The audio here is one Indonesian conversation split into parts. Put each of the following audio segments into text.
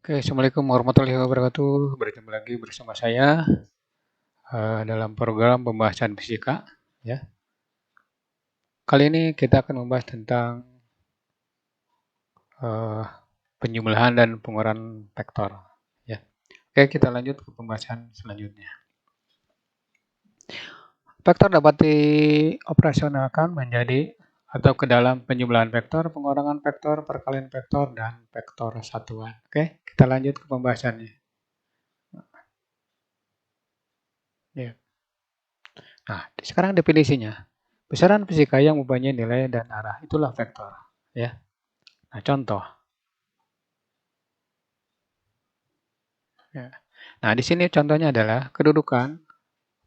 Oke, Assalamualaikum warahmatullahi wabarakatuh. Berjumpa lagi bersama saya dalam program pembahasan fisika. Ya, kali ini kita akan membahas tentang eh, penjumlahan dan pengurangan vektor. Ya, oke, kita lanjut ke pembahasan selanjutnya. Vektor dapat dioperasionalkan menjadi atau ke dalam penjumlahan vektor, pengurangan vektor, perkalian vektor, dan vektor satuan. Oke, kita lanjut ke pembahasannya. Ya. Nah, sekarang definisinya. Besaran fisika yang mempunyai nilai dan arah itulah vektor. Ya. Nah, contoh. Ya. Nah, di sini contohnya adalah kedudukan,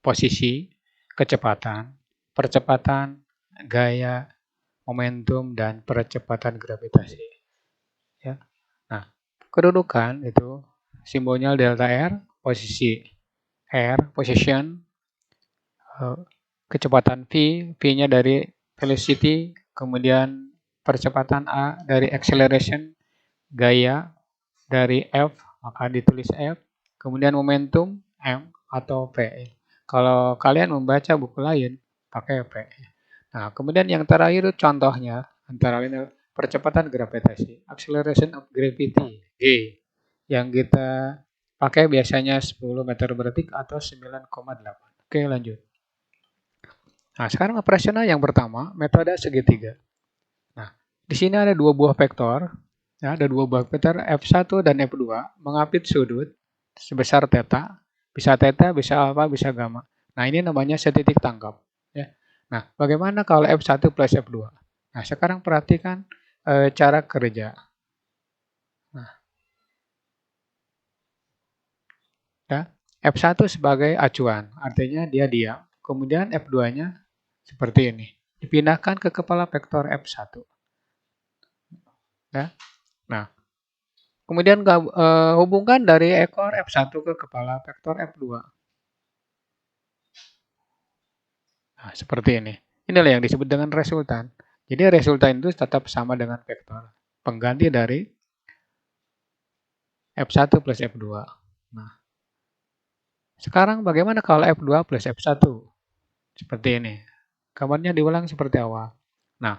posisi, kecepatan, percepatan, gaya, momentum, dan percepatan gravitasi. Ya. Nah, kedudukan itu simbolnya delta R, posisi R, position, kecepatan V, V-nya dari velocity, kemudian percepatan A dari acceleration, gaya dari F, maka ditulis F, kemudian momentum M atau P. Kalau kalian membaca buku lain, pakai P. Nah, kemudian yang terakhir contohnya, antara lain percepatan gravitasi, acceleration of gravity, G, yang kita pakai biasanya 10 meter per detik atau 9,8. Oke, lanjut. Nah, sekarang operasional yang pertama, metode segitiga. Nah, di sini ada dua buah vektor, ya, ada dua buah vektor F1 dan F2 mengapit sudut sebesar theta, bisa alfa, bisa gamma. Nah, ini namanya setitik tangkap. Ya. Nah, bagaimana kalau F1 plus F2? Nah, sekarang perhatikan cara kerja. Nah, ya, F1 sebagai acuan, artinya dia diam. Kemudian F2-nya seperti ini. Dipindahkan ke kepala vektor F1. Ya. Nah, kemudian hubungkan dari ekor F1 ke kepala vektor F2. Nah, seperti ini. Inilah yang disebut dengan resultan. Jadi resultan itu tetap sama dengan vektor. Pengganti dari F1 plus F2. Nah, sekarang bagaimana kalau F2 plus F1? Seperti ini. Gambarnya diulang seperti awal. Nah,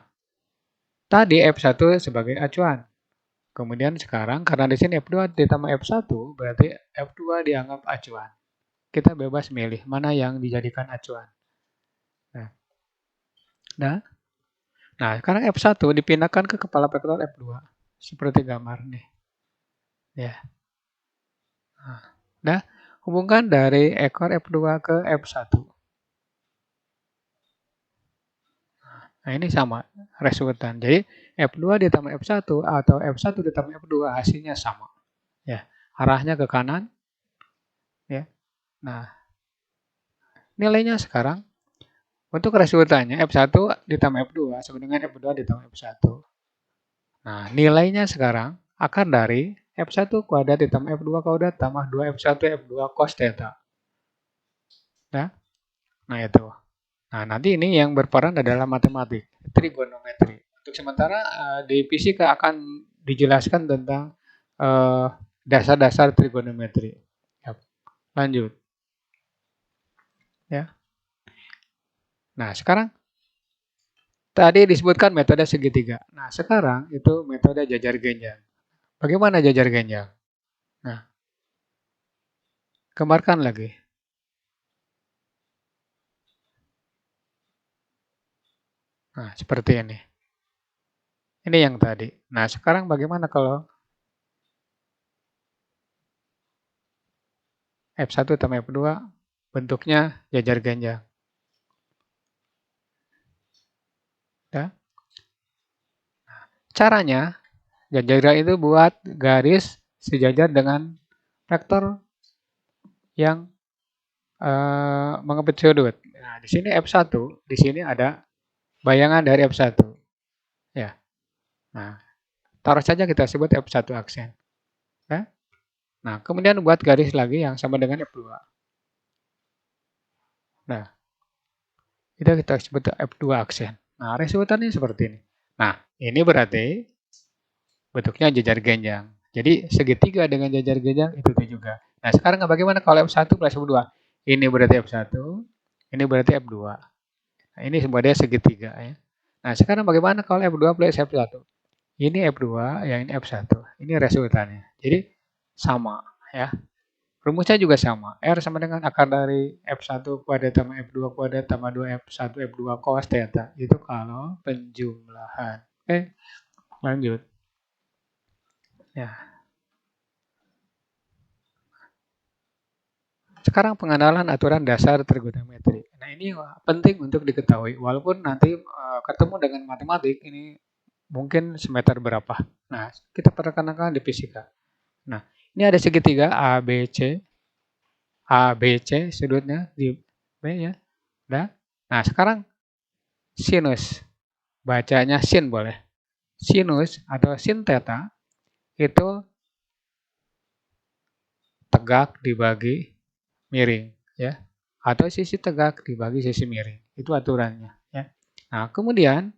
tadi F1 sebagai acuan. Kemudian sekarang karena di sini F2 ditambah F1, berarti F2 dianggap acuan. Kita bebas milih mana yang dijadikan acuan. Nah, sekarang F1 dipindahkan ke kepala vektor F2. Seperti gambar nih. Ya. Nah, hubungkan dari ekor F2 ke F1. Nah, ini sama resultan. Jadi F2 ditambah F1 atau F1 ditambah F2 hasilnya sama. Ya, arahnya ke kanan. Ya. Nah, nilainya sekarang untuk resultannya F1 ditambah F2 sama dengan F2 ditambah F1. Nah, nilainya sekarang akar dari F1 kuadrat ditambah F2 kuadrat tambah 2F1 F2 cos theta. Ya. Nah, itu. Nah, nanti ini yang berperan adalah matematik, trigonometri. Untuk sementara di fisika akan dijelaskan tentang dasar-dasar trigonometri. Yap. Lanjut. Ya. Nah, sekarang tadi disebutkan metode segitiga. Nah, sekarang itu metode jajar genjang. Bagaimana jajar genjang? Nah, gambarkan lagi. Nah, seperti ini. Ini yang tadi. Nah, sekarang bagaimana kalau F1 tambah F2 bentuknya jajar genjang? Ya. Caranya, jajar itu buat garis sejajar dengan vektor yang mengepit sudut. Nah, di sini F1, di sini ada bayangan dari F1. Ya. Nah, taruh saja kita sebut F1 aksen. Ya. Nah, kemudian buat garis lagi yang sama dengan F2. Nah, itu kita sebut F2 aksen. Nah, resultannya seperti ini. Nah, ini berarti bentuknya jajar genjang. Jadi segitiga dengan jajar-jajar itu juga. Nah, sekarang bagaimana kalau F1 plus F2? Ini berarti F1, ini berarti F2. Nah, ini semuanya segitiga ya. Nah, sekarang bagaimana kalau F2 plus F1? Ini F2, yang ini F1. Ini resultannya. Jadi sama ya. Rumusnya juga sama. R sama dengan akar dari F1 kuadrat tambah F2 kuadrat tambah 2F1 F2 cos theta. Itu kalau penjumlahan. Oke, lanjut. Ya. Sekarang pengenalan aturan dasar trigonometri. Nah, ini penting untuk diketahui. Walaupun nanti ketemu dengan matematik, ini mungkin semester berapa. Nah, kita perkenalkan di fisika. Nah, ini ada segitiga A, B, C, sudutnya di B ya. Nah, sekarang sinus. Bacanya sin boleh. Sinus atau sin theta itu tegak dibagi miring ya. Atau sisi tegak dibagi sisi miring. Itu aturannya ya. Nah, kemudian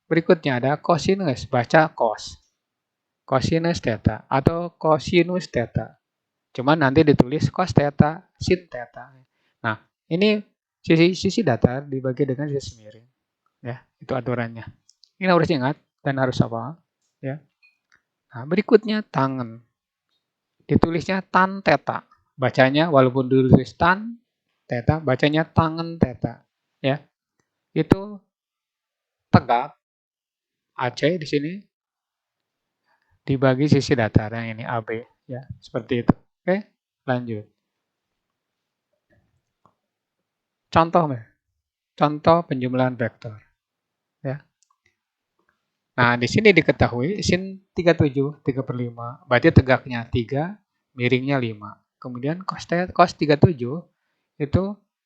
berikutnya ada cosinus, baca cos. Cosinus theta atau cosinus theta. Cuman nanti ditulis cos theta, sin theta. Nah, ini sisi datar dibagi dengan sisi miring. Ya, itu aturannya. Ini harus ingat dan harus hafal. Ya. Nah, berikutnya tangen. Ditulisnya tan theta. Bacanya walaupun ditulis tan theta, bacanya tangen theta. Ya. Itu tegak AC di sini dibagi sisi datar yang ini AB ya, seperti itu. Oke, lanjut. Contoh contoh penjumlahan vektor ya. Nah, di sini diketahui sin 37 3/5, berarti tegaknya 3, miringnya 5. Kemudian cos 37 itu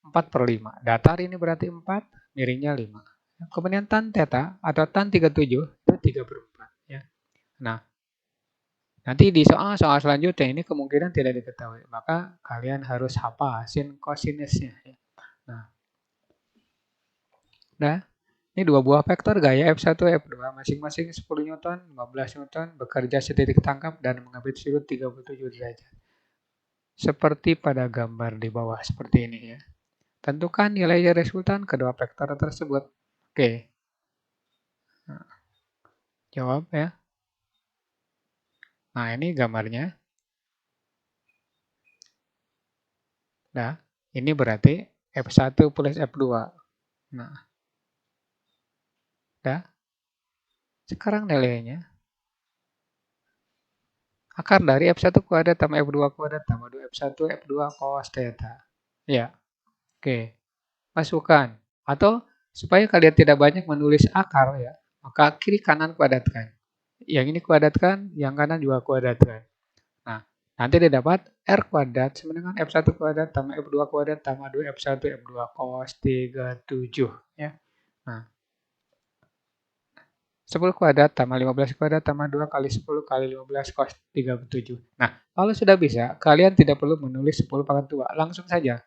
4/5. Datar ini berarti 4, miringnya 5. Kemudian tan theta atau tan 37 itu 3/4 ya. Nah, nanti di soal selanjutnya ini kemungkinan tidak diketahui, maka kalian harus hafal sin cosinusnya. Nah, nah, ini dua buah vektor gaya F1, F2 masing-masing 10 Newton, 15 Newton bekerja setitik tangkap dan mengambil sudut 37 derajat. Seperti pada gambar di bawah seperti ini ya. Tentukan nilai resultan kedua vektor tersebut. Oke. Nah, jawab ya. Nah, ini gambarnya. Nah, ini berarti F1 plus F2. Nah, dah. Sekarang nilainya. Akar dari F1 kuadrat tambah F2 kuadrat tambah 2F1 F2 cos theta. Ya, oke. Masukkan. Atau supaya kalian tidak banyak menulis akar ya, maka kiri kanan kuadratkan. Yang ini kuadratkan, yang kanan juga kuadratkan. Nah, nanti didapat R kuadrat sama dengan F1 kuadrat tambah F2 kuadrat tambah 2F1 F2 cos 37 ya. Nah, 10 kuadrat tambah 15 kuadrat tambah 2 kali 10 kali 15 cos 37. Nah, kalau sudah bisa, kalian tidak perlu menulis 10 pangkat 2. Langsung saja.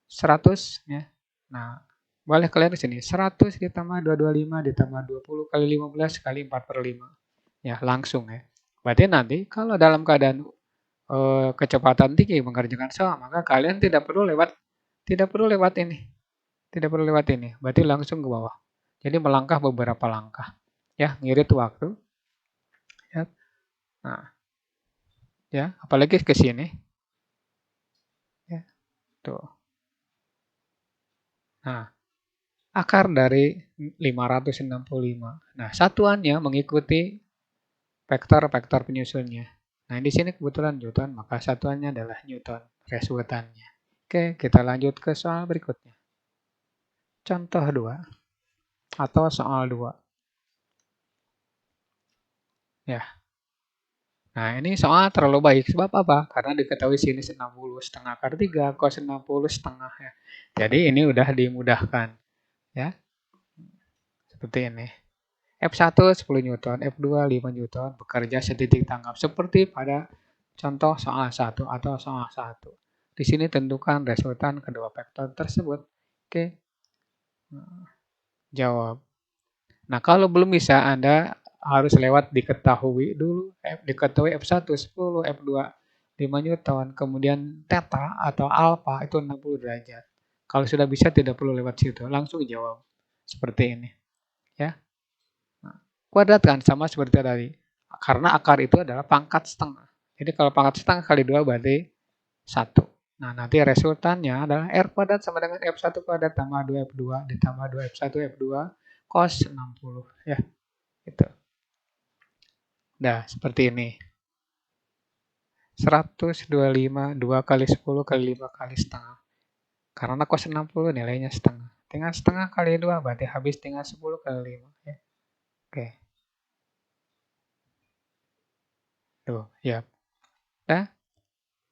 100 ya. Nah, boleh kalian di sini. 100 ditambah 225 ditambah 20 kali 15 kali 4/5. Ya, langsung ya. Berarti nanti kalau dalam keadaan kecepatan tinggi mengerjakan soal, maka kalian tidak perlu lewat ini. Tidak perlu lewat ini. Berarti langsung ke bawah. Jadi melangkah beberapa langkah. Ya, ngirit waktu. Ya. Nah, ya, apalagi ke sini. Ya, tuh. Nah, akar dari 565. Nah, satuannya mengikuti vektor-vektor penyusunnya. Nah, di sini kebetulan Newton, maka satuannya adalah Newton, resultannya. Oke, kita lanjut ke soal berikutnya. Contoh 2 atau soal 2. Ya. Nah, ini soal terlalu baik. Sebab apa? Karena diketahui sinus 60 setengah akar 3, cos 60 setengah ya. Jadi ini udah dimudahkan. Ya. Seperti ini. F1 10 Newton, F2 5 Newton bekerja setitik tangkap seperti pada contoh soal 1 atau soal 1. Di sini tentukan resultan kedua vektor tersebut. Oke. Jawab. Nah, kalau belum bisa Anda harus lewat diketahui dulu, diketahui F1 10, F2 5 Newton, kemudian theta atau alpha itu 60 derajat. Kalau sudah bisa tidak perlu lewat situ, langsung jawab. Seperti ini. Ya. Nah, kuadratkan sama seperti tadi. Karena akar itu adalah pangkat setengah. Jadi kalau pangkat setengah kali 2 berarti 1. Nah, nanti resultannya adalah R kuadrat sama dengan F1 kuadrat tambah 2F2 ditambah 2F1 F2 cos 60. Ya, gitu. Nah, seperti ini. 125 2 kali 10 kali 5 kali setengah. Karena cos 60 nilainya setengah. Tinggal setengah kali 2 berarti habis tinggal 10 kali 5. Ya. Oke. Tuh, ya.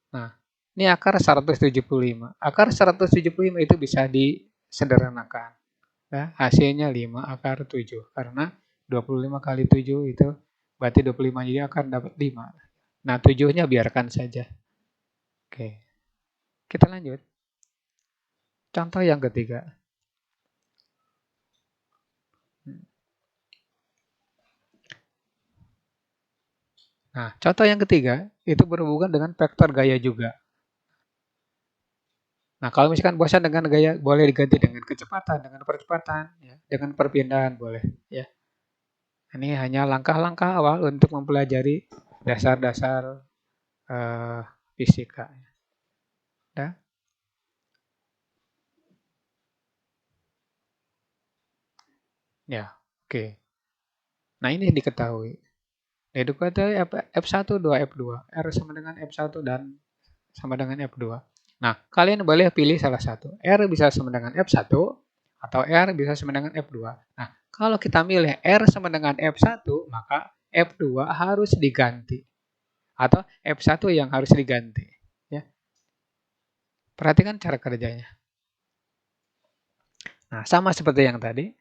Nah, ini akar 175. Akar 175 itu bisa disederhanakan. Ya, hasilnya 5 akar 7. Karena 25 kali 7 itu berarti 25, jadi akan dapat 5. Nah, 7-nya biarkan saja. Oke. Kita lanjut. Contoh yang ketiga. Nah, contoh yang ketiga itu berhubungan dengan vektor gaya juga. Nah, kalau misalkan bosan dengan gaya, boleh diganti dengan kecepatan, dengan percepatan, ya, dengan perpindahan boleh. Ya. Ini hanya langkah-langkah awal untuk mempelajari dasar-dasar fisika. Ya. Ya, oke. Nah, ini diketahui. Diketahui F1, 2F2. R sama dengan F1 dan sama dengan F2. Nah, kalian boleh pilih salah satu. R bisa sama dengan F1 atau R bisa sama dengan F2. Nah, kalau kita milih R sama dengan F1, maka F2 harus diganti. Atau F1 yang harus diganti. Ya. Perhatikan cara kerjanya. Nah, sama seperti yang tadi.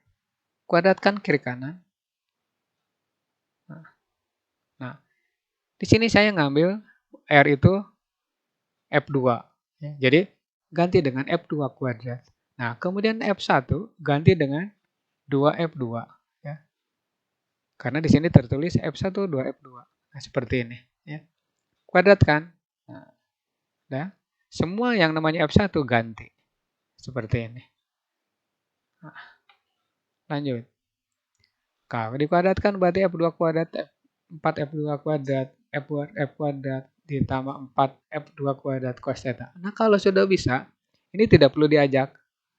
Kuadratkan kiri kanan. Nah, di sini saya ngambil R itu F2. Ya, jadi ganti dengan F2 kuadrat. Nah, kemudian F1 ganti dengan 2F2. Ya. Karena di sini tertulis F1, 2F2. Nah, seperti ini. Ya. Kuadratkan. Nah, ya. Semua yang namanya F1 ganti. Seperti ini. Nah, lanjut. Kalau dikuadratkan berarti F2 kuadrat, 4F2 kuadrat, F kuadrat ditambah 4F2 kuadrat cos theta. Nah, kalau sudah bisa, ini tidak perlu diajak.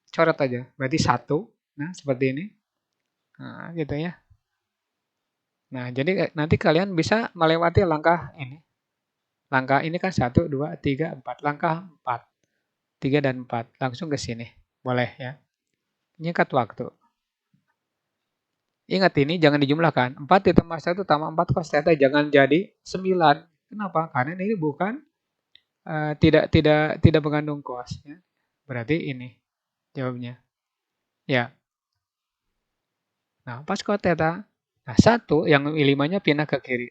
Coret aja. Berarti 1. Nah, seperti ini. Nah, gitu ya. Nah, jadi nanti kalian bisa melewati langkah ini. Langkah ini kan 1, 2, 3, 4. Langkah 4. 3 dan 4. Langsung ke sini. Boleh ya. Nyikat waktu. Ingat ini jangan dijumlahkan. 4 ditambah 1 tambah 4 cos theta jangan jadi 9. Kenapa? Karena ini bukan tidak mengandung cos. Ya. Berarti ini jawabnya. Ya. Nah, pas cos theta. Nah, 1 yang 5-nya pindah ke kiri.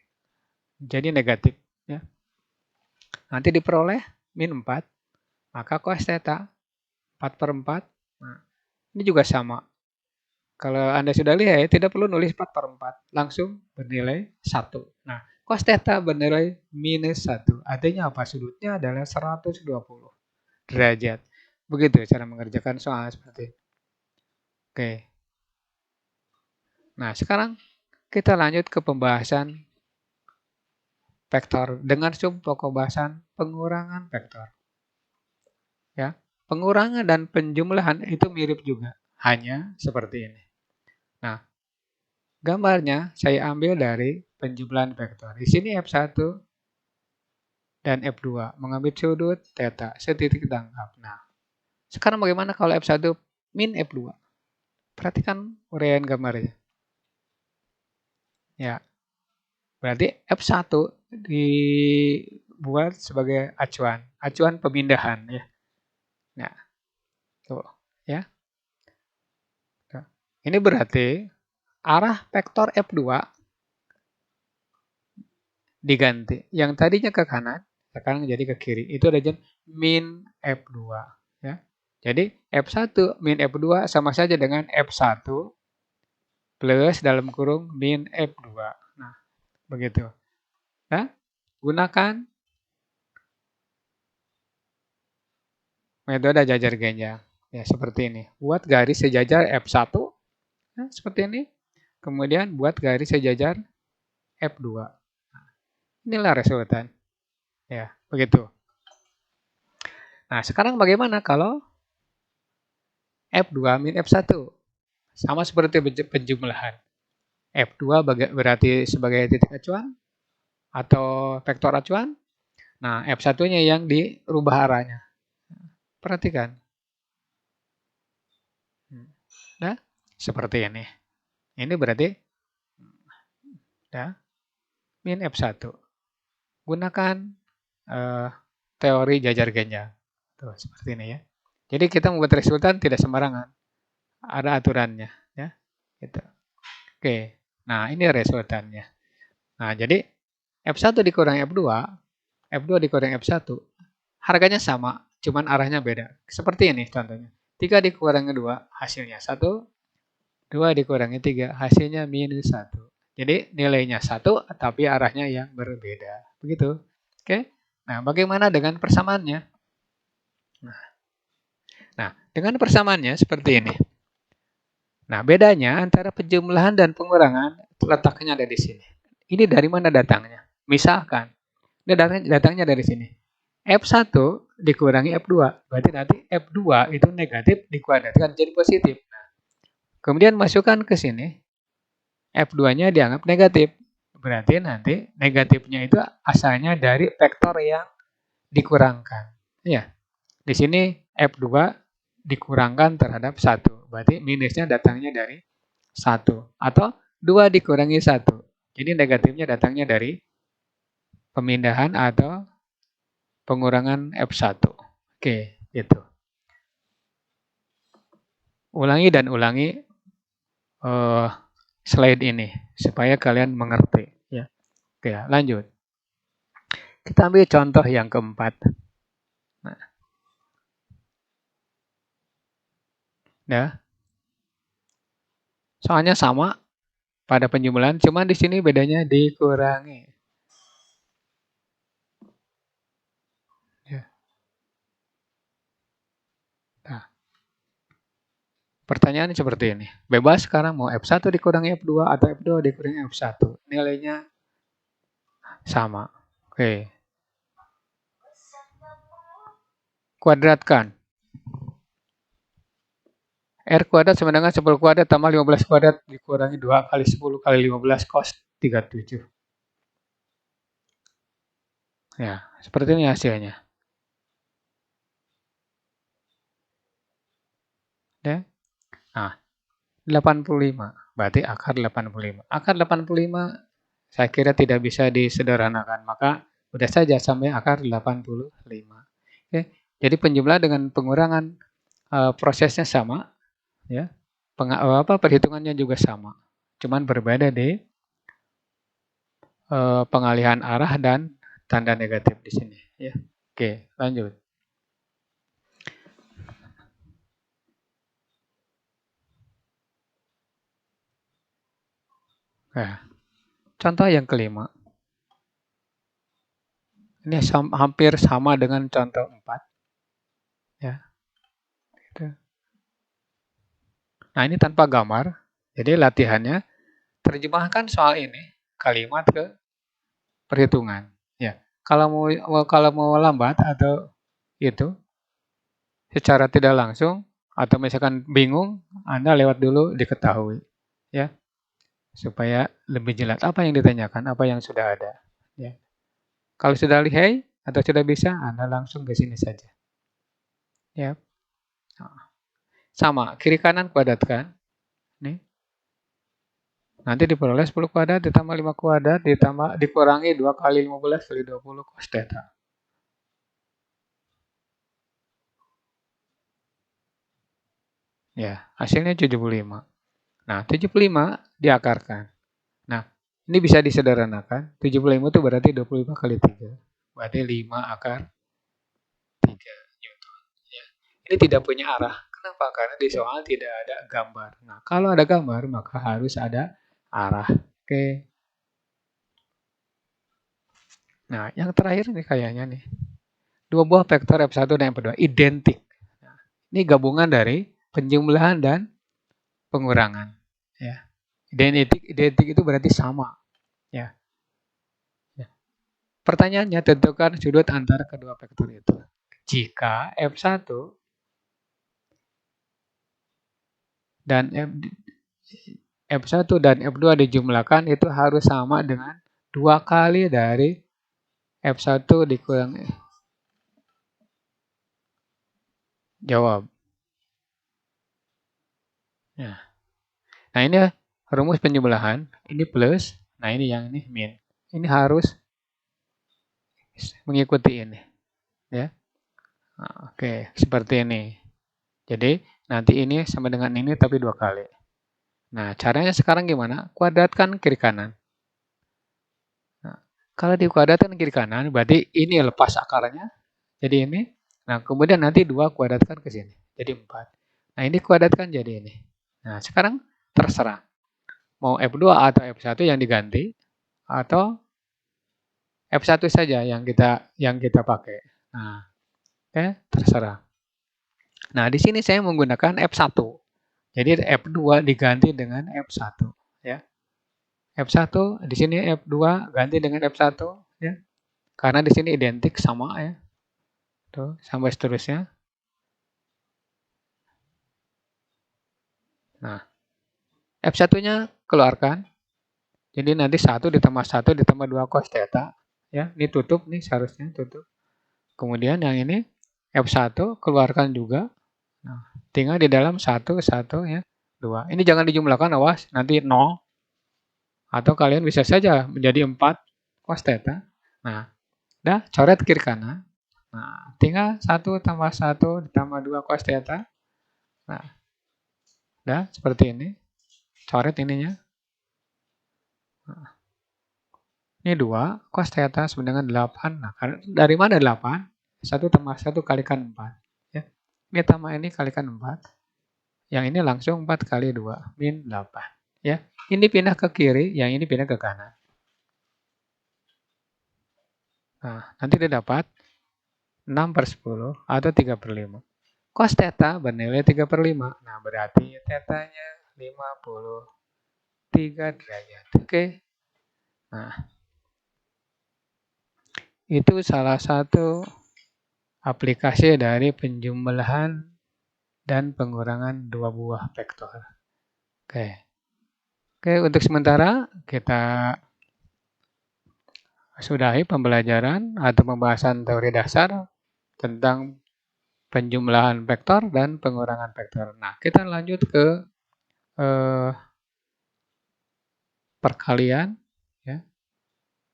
Jadi negatif. Ya. Nanti diperoleh min 4. Maka cos theta 4 per 4. Nah, ini juga sama. Kalau Anda sudah lihat ya, tidak perlu nulis 4 per 4. Langsung bernilai 1. Nah, cos theta bernilai minus 1. Artinya apa? Sudutnya adalah 120 derajat. Begitu cara mengerjakan soal seperti itu. Oke. Nah, sekarang kita lanjut ke pembahasan vektor dengan sub pokok bahasan pengurangan vektor. Ya, pengurangan dan penjumlahan itu mirip juga, hanya seperti ini. Nah, gambarnya saya ambil dari penjumlahan vektor. Di sini F1 dan F2 mengambil sudut theta setitik tangkap. Nah, sekarang bagaimana kalau F1 min F2? Perhatikan uraian gambarnya. Ya, berarti F1 dibuat sebagai acuan pemindahan ya. Nah, tuh ya. Nah, ini berarti arah vektor F2 diganti. Yang tadinya ke kanan, sekarang jadi ke kiri. Itu ada min F2. Ya. Jadi F1 min F2 sama saja dengan F1 plus dalam kurung min F2. Nah, begitu. Nah, gunakan metode jajar genjang. Ya, seperti ini. Buat garis sejajar F1, nah, seperti ini. Kemudian buat garis sejajar F2. Inilah resultan. Ya, begitu. Nah, sekarang bagaimana kalau F2 min F1? Sama seperti penjumlahan. F2 berarti sebagai titik acuan atau vektor acuan. Nah, F1-nya yang dirubah arahnya. Perhatikan. Nah, seperti ini. Ini berarti ya, min F1. Gunakan teori jajar genjang. Tuh, seperti ini ya. Jadi kita membuat resultan tidak sembarangan. Ada aturannya. Ya, gitu. Oke, nah ini resultannya. Nah, jadi F1 dikurangi F2, F2 dikurangi F1, harganya sama, cuman arahnya beda. Seperti ini contohnya. 3 dikurangi 2, hasilnya 1. 2 dikurangi 3, hasilnya minus 1. Jadi nilainya 1, tapi arahnya yang berbeda. Begitu. Oke. Nah, bagaimana dengan persamaannya? Nah, dengan persamaannya seperti ini. Nah, bedanya antara penjumlahan dan pengurangan letaknya ada di sini. Ini dari mana datangnya? Misalkan, ini datangnya dari sini. F1 dikurangi F2. Berarti nanti F2 itu negatif dikuadratkan jadi positif. Kemudian masukkan ke sini. F2-nya dianggap negatif. Berarti nanti negatifnya itu asalnya dari vektor yang dikurangkan. Ya, di sini F2 dikurangkan terhadap 1. Berarti minusnya datangnya dari 1. Atau 2 dikurangi 1. Jadi negatifnya datangnya dari pemindahan atau pengurangan F1. Oke, gitu. Ulangi dan ulangi slide ini supaya kalian mengerti. Ya. Oke, lanjut. Kita ambil contoh yang keempat. Nah, ya. Soalnya sama pada penjumlahan, cuman di sini bedanya dikurangi. Ya. Nah, pertanyaan seperti ini. Bebas sekarang mau F1 dikurangi F2 atau F2 dikurangi F1. Nilainya sama. Oke. Kuadratkan. R kuadrat sama dengan 10 kuadrat tambah 15 kuadrat dikurangi 2 kali 10 kali 15 cos 37. Ya, seperti ini hasilnya. Ya. Nah, 85. Berarti akar 85. Akar 85 saya kira tidak bisa disederhanakan. Maka udah saja sampai akar 85. Oke. Jadi penjumlahan dengan pengurangan prosesnya sama. Ya. Perhitungannya juga sama. Cuman berbeda di pengalihan arah dan tanda negatif di sini. Ya. Oke, lanjut. Nah, contoh yang kelima. Ini hampir sama dengan contoh 4. Ya. Gitu. Nah, ini tanpa gambar. Jadi latihannya terjemahkan soal ini kalimat ke perhitungan. Ya. Kalau mau lambat atau itu secara tidak langsung atau misalkan bingung, Anda lewat dulu diketahui. Ya. Supaya lebih jelas apa yang ditanyakan, apa yang sudah ada. Ya. Kalau sudah lihai atau sudah bisa, Anda langsung ke sini saja. Ya. Sama, kiri kanan kuadratkan. Nih. Nanti diperoleh 10 kuadrat ditambah 5 kuadrat ditambah dikurangi 2 kali 15 kali 20 cos theta. Ya, hasilnya 75. Nah, 75 diakarkan. Nah, ini bisa disederhanakan. 75 itu berarti 25 kali 3. Berarti 5 akar 3 Newton. Ya. Ini tidak punya arah. Kenapa? Karena di soal tidak ada gambar. Nah, kalau ada gambar, maka harus ada arah. Oke. Nah, yang terakhir nih kayaknya nih. Dua buah vektor F1 dan F2 identik. Nah, ini gabungan dari penjumlahan dan pengurangan. Ya. Identik itu berarti sama. Ya. Pertanyaannya, tentukan sudut antara kedua vektor itu. Jika F1 dan F1 dan F2 dijumlahkan itu harus sama dengan 2 kali dari F1 dikurangi. Jawab. Nah, ini rumus penjumlahan. Ini plus. Nah, ini yang ini min. Ini harus mengikuti ini. Ya. Nah, oke, seperti ini. Jadi, nanti ini sama dengan ini tapi 2 kali. Nah, caranya sekarang gimana? Kuadratkan kiri kanan. Nah, kalau dikuadratkan kiri kanan, berarti ini lepas akarnya. Jadi ini. Nah, kemudian nanti 2 kuadratkan ke sini. Jadi 4. Nah, ini kuadratkan jadi ini. Nah, sekarang terserah. Mau F2 atau F1 yang diganti, atau F1 saja yang kita pakai. Nah, oke, terserah. Nah, di sini saya menggunakan F1. Jadi F2 diganti dengan F1, ya. F1 di sini F2 ganti dengan F1, ya. Karena di sini identik sama, ya. Tuh, sampai seterusnya. Nah, F1-nya keluarkan. Jadi nanti 1 ditambah 1 ditambah 2 cos theta, ya. Ini tutup nih, seharusnya tutup. Kemudian yang ini F1 keluarkan juga. Nah, tinggal di dalam 1 ya, 2. Ini jangan dijumlahkan, awas nanti 0. Atau kalian bisa saja menjadi 4 cos theta. Nah, udah coret kiri kanan. Nah, tinggal 1 tambah 1 ditambah 2 cos theta. Nah, udah seperti ini. Coret ininya. Nah, ini 2 cos theta sama dengan 8. Nah, dari mana 8? 1 tambah 1 kalikan 4. Ya. Ini tambah ini kalikan 4. Yang ini langsung 4 kali 2, min 8. Ya. Ini pindah ke kiri, yang ini pindah ke kanan. Nah, nanti dia dapat 6/10 atau 3/5. Cos theta bernilai 3/5. Nah, berarti tetanya 53 derajat. Oke. Nah, itu salah satu aplikasi dari penjumlahan dan pengurangan dua buah vektor. Oke. Oke, untuk sementara kita sudahi pembelajaran atau pembahasan teori dasar tentang penjumlahan vektor dan pengurangan vektor. Nah, kita lanjut ke perkalian, ya,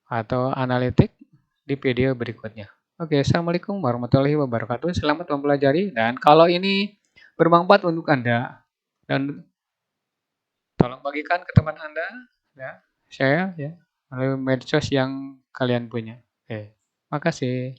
atau analitik di video berikutnya. Oke, assalamualaikum warahmatullahi wabarakatuh. Selamat mempelajari, dan kalau ini bermanfaat untuk Anda, dan tolong bagikan ke teman Anda, ya, saya, ya, melalui medsos yang kalian punya. Oke, makasih.